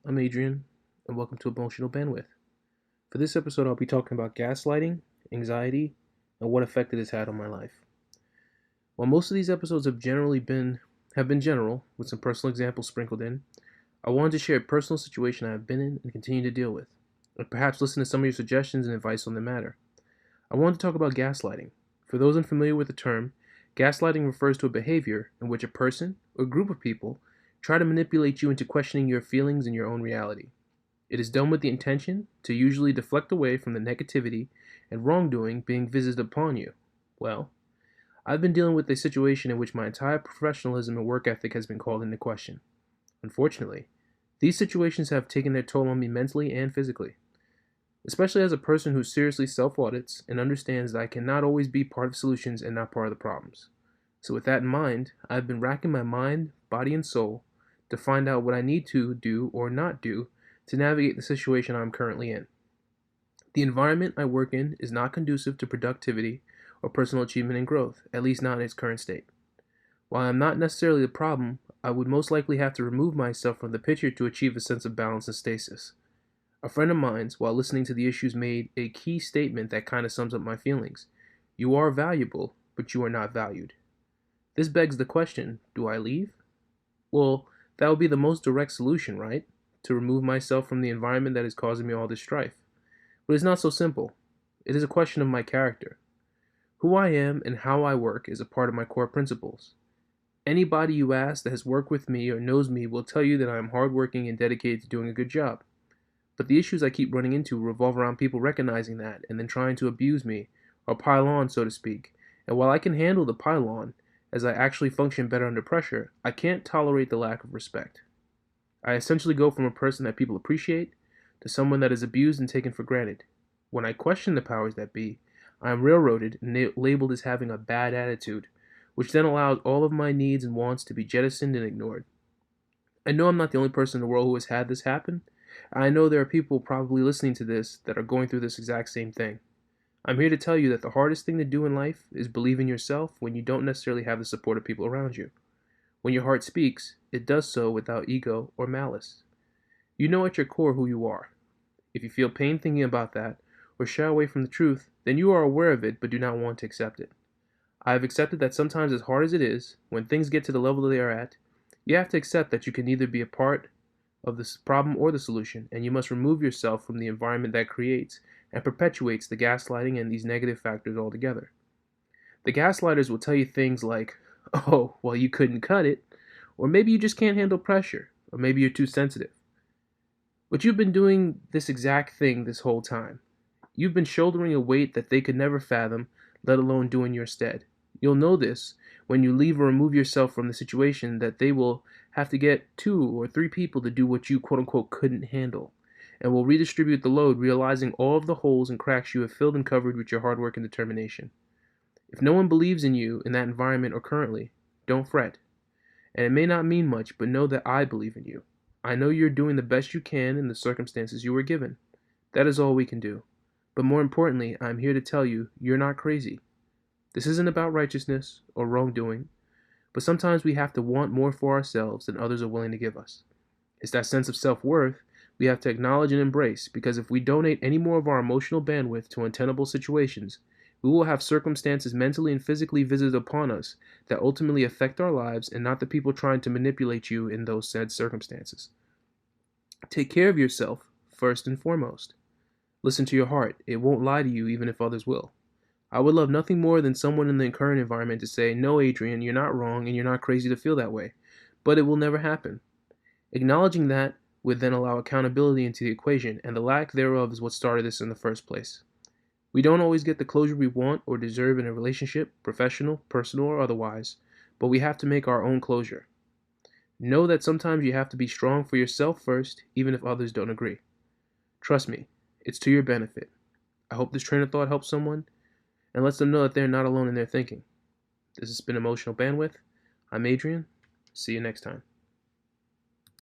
I'm Adrian, and welcome to Emotional Bandwidth. For this episode, I'll be talking about gaslighting, anxiety, and what effect it has had on my life. While most of these episodes have been general, with some personal examples sprinkled in, I wanted to share a personal situation I have been in and continue to deal with, and perhaps listen to some of your suggestions and advice on the matter. I wanted to talk about gaslighting. For those unfamiliar with the term, gaslighting refers to a behavior in which a person or group of people try to manipulate you into questioning your feelings and your own reality. It is done with the intention to usually deflect away from the negativity and wrongdoing being visited upon you. Well, I've been dealing with a situation in which my entire professionalism and work ethic has been called into question. Unfortunately, these situations have taken their toll on me mentally and physically, especially as a person who seriously self-audits and understands that I cannot always be part of solutions and not part of the problems. So with that in mind, I've been racking my mind, body, and soul to find out what I need to do or not do to navigate the situation I'm currently in. The environment I work in is not conducive to productivity or personal achievement and growth, at least not in its current state. While I'm not necessarily the problem, I would most likely have to remove myself from the picture to achieve a sense of balance and stasis. A friend of mine, while listening to the issues, made a key statement that kind of sums up my feelings. You are valuable, but you are not valued. This begs the question, do I leave? Well, that would be the most direct solution, right? To remove myself from the environment that is causing me all this strife. But it's not so simple. It is a question of my character. Who I am and how I work is a part of my core principles. Anybody you ask that has worked with me or knows me will tell you that I am hardworking and dedicated to doing a good job. But the issues I keep running into revolve around people recognizing that and then trying to abuse me, or pile on, so to speak. And while I can handle the pile on, as I actually function better under pressure, I can't tolerate the lack of respect. I essentially go from a person that people appreciate to someone that is abused and taken for granted. When I question the powers that be, I am railroaded and labeled as having a bad attitude, which then allows all of my needs and wants to be jettisoned and ignored. I know I'm not the only person in the world who has had this happen. I know there are people probably listening to this that are going through this exact same thing. I'm here to tell you that the hardest thing to do in life is believe in yourself when you don't necessarily have the support of people around you. When your heart speaks, it does so without ego or malice. You know at your core who you are. If you feel pain thinking about that, or shy away from the truth, then you are aware of it but do not want to accept it. I have accepted that sometimes, as hard as it is, when things get to the level they are at, you have to accept that you can neither be a part of this problem or the solution, and you must remove yourself from the environment that creates and perpetuates the gaslighting and these negative factors altogether. The gaslighters will tell you things like, oh, well, you couldn't cut it, or maybe you just can't handle pressure, or maybe you're too sensitive. But you've been doing this exact thing this whole time. You've been shouldering a weight that they could never fathom, let alone do in your stead. You'll know this when you leave or remove yourself from the situation, that they will have to get 2 or 3 people to do what you quote unquote couldn't handle, and will redistribute the load, realizing all of the holes and cracks you have filled and covered with your hard work and determination. If no one believes in you in that environment or currently, don't fret. And it may not mean much, but know that I believe in you. I know you're doing the best you can in the circumstances you were given. That is all we can do. But more importantly, I'm here to tell you, you're not crazy. This isn't about righteousness or wrongdoing, but sometimes we have to want more for ourselves than others are willing to give us. It's that sense of self-worth we have to acknowledge and embrace, because if we donate any more of our emotional bandwidth to untenable situations, we will have circumstances mentally and physically visited upon us that ultimately affect our lives and not the people trying to manipulate you in those said circumstances. Take care of yourself first and foremost. Listen to your heart. It won't lie to you even if others will. I would love nothing more than someone in the current environment to say, no, Adrian, you're not wrong and you're not crazy to feel that way. But it will never happen. Acknowledging that would then allow accountability into the equation, and the lack thereof is what started this in the first place. We don't always get the closure we want or deserve in a relationship, professional, personal, or otherwise, but we have to make our own closure. Know that sometimes you have to be strong for yourself first, even if others don't agree. Trust me, it's to your benefit. I hope this train of thought helps someone and lets them know that they're not alone in their thinking. This has been Emotional Bandwidth. I'm Adrian. See you next time.